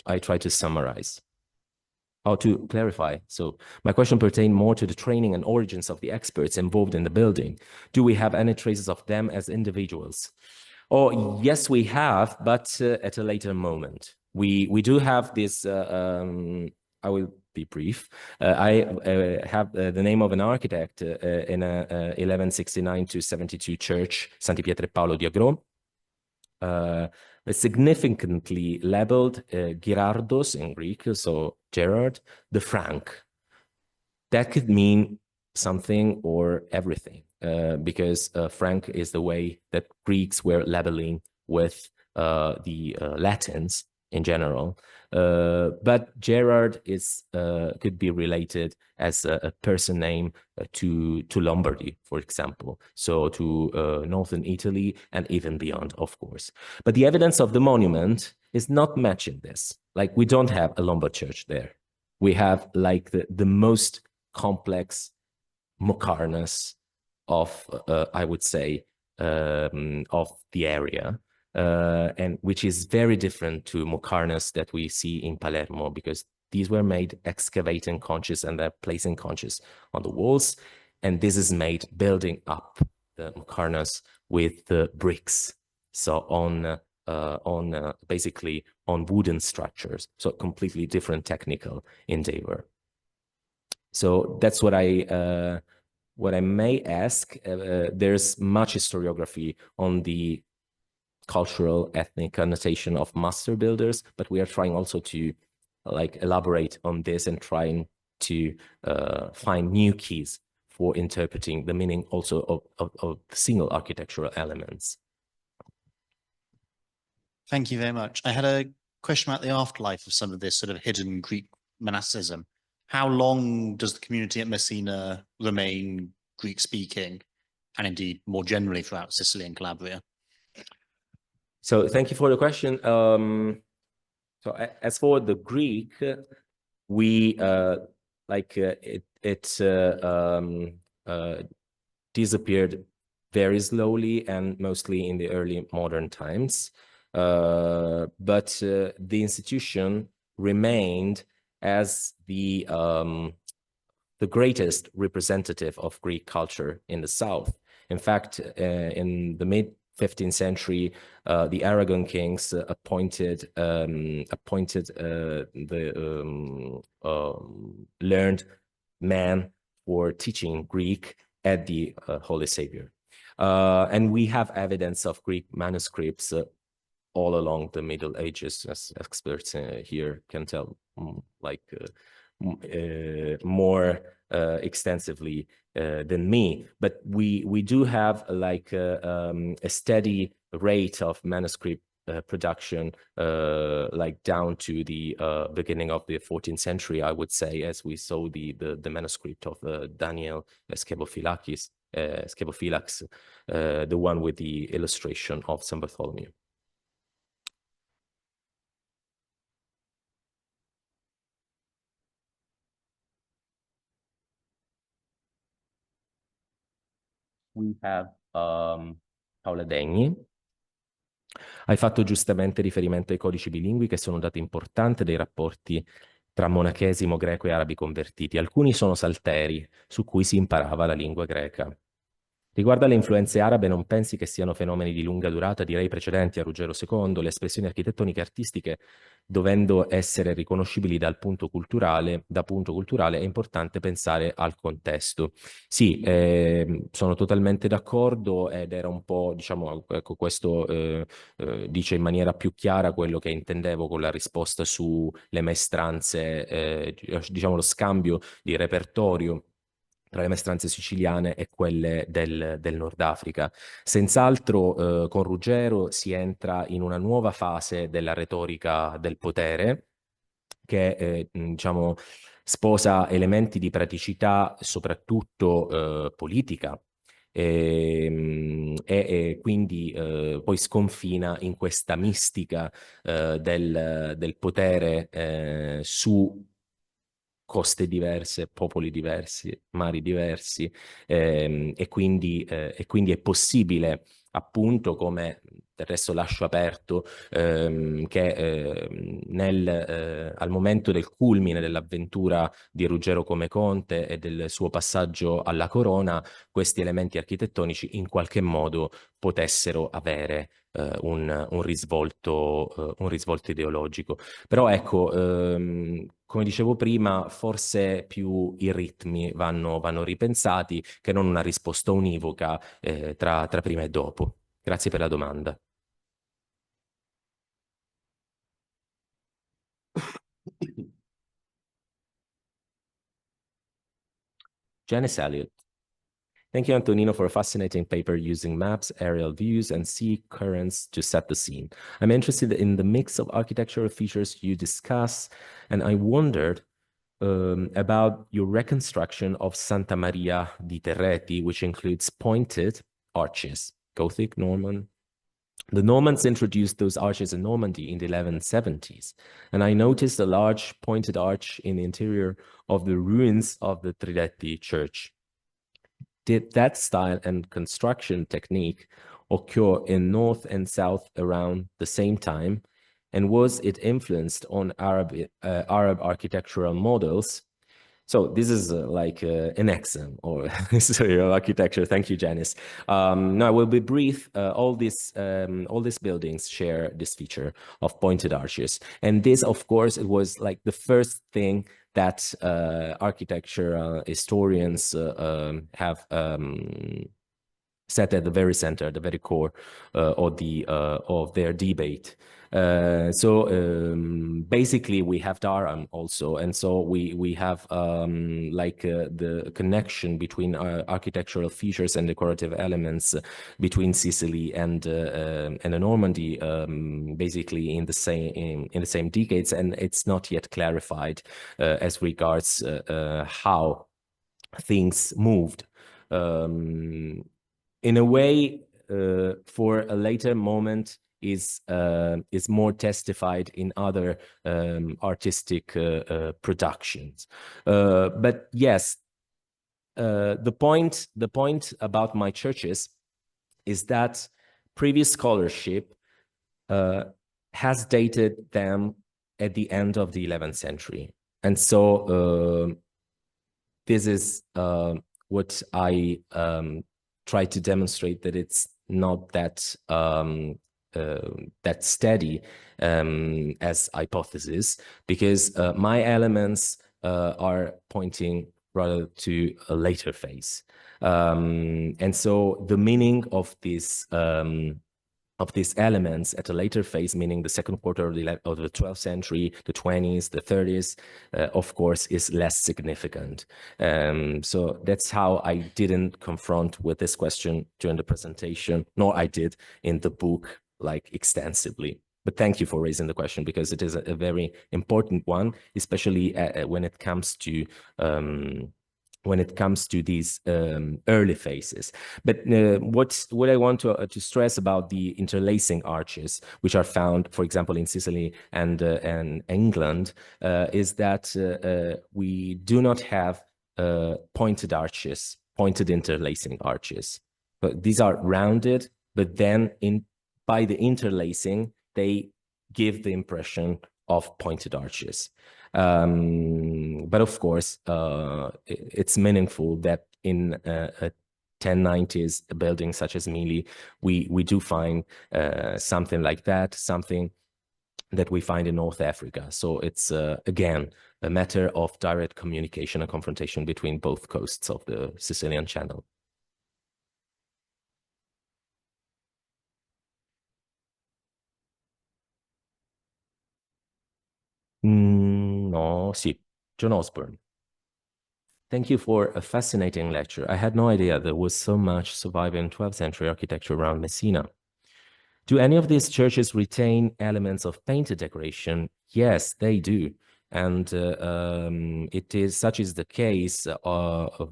I try to summarize. How to clarify. So my question pertained more to the training and origins of the experts involved in the building. Do we have any traces of them as individuals? Oh, yes, we have, but at a later moment. We do have this, I will be brief. I have the name of an architect in a 1169 to 72 church, Santi Pietro e Paolo di Agro, significantly labeled Girardos in Greek, so Gerard, the Frank. That could mean something or everything, because Frank is the way that Greeks were labeling with the Latins in general. But Gerard is could be related as a person name to Lombardy, for example, so to northern Italy and even beyond, of course. But the evidence of the monument is not matching this. Like, we don't have a Lombard church there. We have like the most complex Muqarnas of, I would say, of the area. And which is very different to Muqarnas that we see in Palermo, because these were made excavating conches and they're placing conches on the walls. And this is made building up the Muqarnas with the bricks. So basically on wooden structures. So completely different technical endeavor. So that's what I may ask. There's much historiography on the cultural ethnic connotation of master builders, but we are trying also to elaborate on this and trying to find new keys for interpreting the meaning also of single architectural elements. Thank you very much. I had a question about the afterlife of some of this sort of hidden Greek monasticism. How long does the community at Messina remain Greek speaking, and indeed more generally throughout Sicily and Calabria? So thank you for the question. So as for the Greek, we disappeared very slowly and mostly in the early modern times. But the institution remained as the greatest representative of Greek culture in the South. In fact, in the mid-15th century, the Aragon kings appointed the learned man for teaching Greek at the Holy Savior. And we have evidence of Greek manuscripts all along the Middle Ages, as experts here can tell, more extensively than me, but we do have like a steady rate of manuscript production, like down to the beginning of the 14th century, I would say, as we saw the manuscript of Daniel Scepophylax, the one with the illustration of St. Bartholomew. We have Paola Degni. Hai fatto giustamente riferimento ai codici bilingui, che sono un dato importante dei rapporti tra monachesimo greco e arabi convertiti. Alcuni sono salteri su cui si imparava la lingua greca. Riguardo alle influenze arabe, non pensi che siano fenomeni di lunga durata, direi precedenti a Ruggero II, le espressioni architettoniche e artistiche, dovendo essere riconoscibili da punto culturale, è importante pensare al contesto. Sì, sono totalmente d'accordo, ed era un po', diciamo, ecco, questo dice in maniera più chiara quello che intendevo con la risposta sulle maestranze, diciamo lo scambio di repertorio tra le maestranze siciliane e quelle del Nord Africa. Senz'altro con Ruggero si entra in una nuova fase della retorica del potere, che diciamo sposa elementi di praticità soprattutto politica, e quindi poi sconfina in questa mistica del potere su coste diverse, popoli diversi, mari diversi, e quindi è possibile, appunto, come del resto lascio aperto, che al momento del culmine dell'avventura di Ruggero come conte e del suo passaggio alla corona, questi elementi architettonici in qualche modo potessero avere un risvolto ideologico. Però ecco, come dicevo prima, forse più i ritmi vanno ripensati che non una risposta univoca tra prima e dopo. Grazie per la domanda. Janice Elliott. Thank you, Antonino, for a fascinating paper using maps, aerial views, and sea currents to set the scene. I'm interested in the mix of architectural features you discuss, and I wondered about your reconstruction of Santa Maria di Terreti, which includes pointed arches, Gothic, Norman. The Normans introduced those arches in Normandy in the 1170s, and I noticed a large pointed arch in the interior of the ruins of the Tridetti church. Did that style and construction technique occur in North and South around the same time? And was it influenced on Arab architectural models? So this is like an exam or history of architecture. Thank you, Janice. Now I will be brief. All these buildings share this feature of pointed arches, and this, of course, it was like the first thing that architectural historians have set at the very center, the very core of their debate. Basically, we have Durham also, and so we have the connection between architectural features and decorative elements between Sicily and the Normandy, basically in the same decades, and it's not yet clarified as regards how things moved. In a way, for a later moment, is more testified in other artistic productions. But yes, the point about my churches is that previous scholarship has dated them at the end of the 11th century. And so this is what I try to demonstrate, that it's not that that steady as hypothesis, because my elements are pointing rather to a later phase. And so the meaning of this these elements at a later phase, meaning the second quarter of the 12th century, the 20s, the 30s, of course, is less significant. So that's how I didn't confront with this question during the presentation, nor I did in the book, like, extensively. But thank you for raising the question, because it is a very important one, especially when it comes to these early phases. But what I want to stress about the interlacing arches, which are found, for example, in Sicily and England, is that we do not have pointed arches, pointed interlacing arches. But these are rounded, but then by the interlacing, they give the impression of pointed arches. But of course, it's meaningful that in a 1090s building such as Mili, we do find something like that, something that we find in North Africa. So it's, again, a matter of direct communication and confrontation between both coasts of the Sicilian Channel. No, sì, John Osborne. Thank you for a fascinating lecture. I had no idea there was so much surviving 12th century architecture around Messina. Do any of these churches retain elements of painted decoration? Yes, they do. And such is the case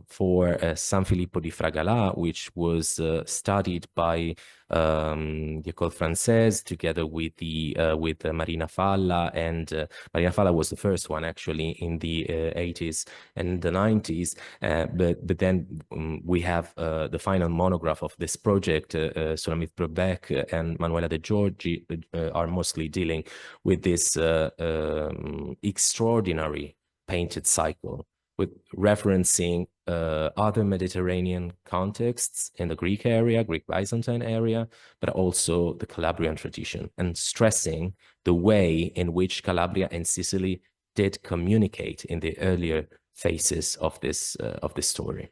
for San Filippo di Fragalà, which was studied by the École Française together with Marina Falla, and Marina Falla was the first one actually in the 80s and the 90s. But then we have the final monograph of this project. Sulamit Brebeck and Manuela De Giorgi are mostly dealing with this extraordinary painted cycle, with referencing other Mediterranean contexts in the Greek area, Greek Byzantine area, but also the Calabrian tradition, and stressing the way in which Calabria and Sicily did communicate in the earlier phases of this story.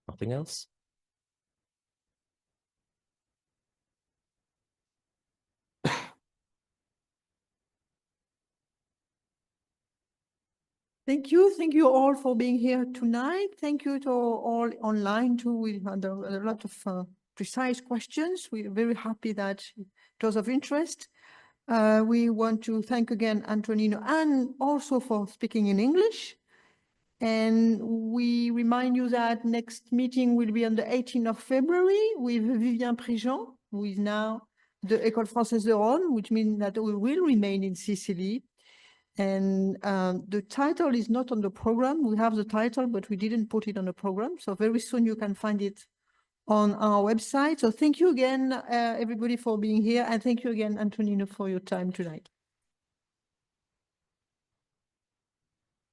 Nothing else? Thank you all for being here tonight. Thank you to all online too. We had a lot of precise questions. We're very happy that it was of interest. We want to thank again Antonino, and also for speaking in English. And we remind you that next meeting will be on the 18th of February with Vivien Prigent, who is now the École Française de Rome, which means that we will remain in Sicily. And the title is not on the program. We have the title, but we didn't put it on the program. So very soon you can find it on our website. So thank you again, everybody, for being here. And thank you again, Antonino, for your time tonight.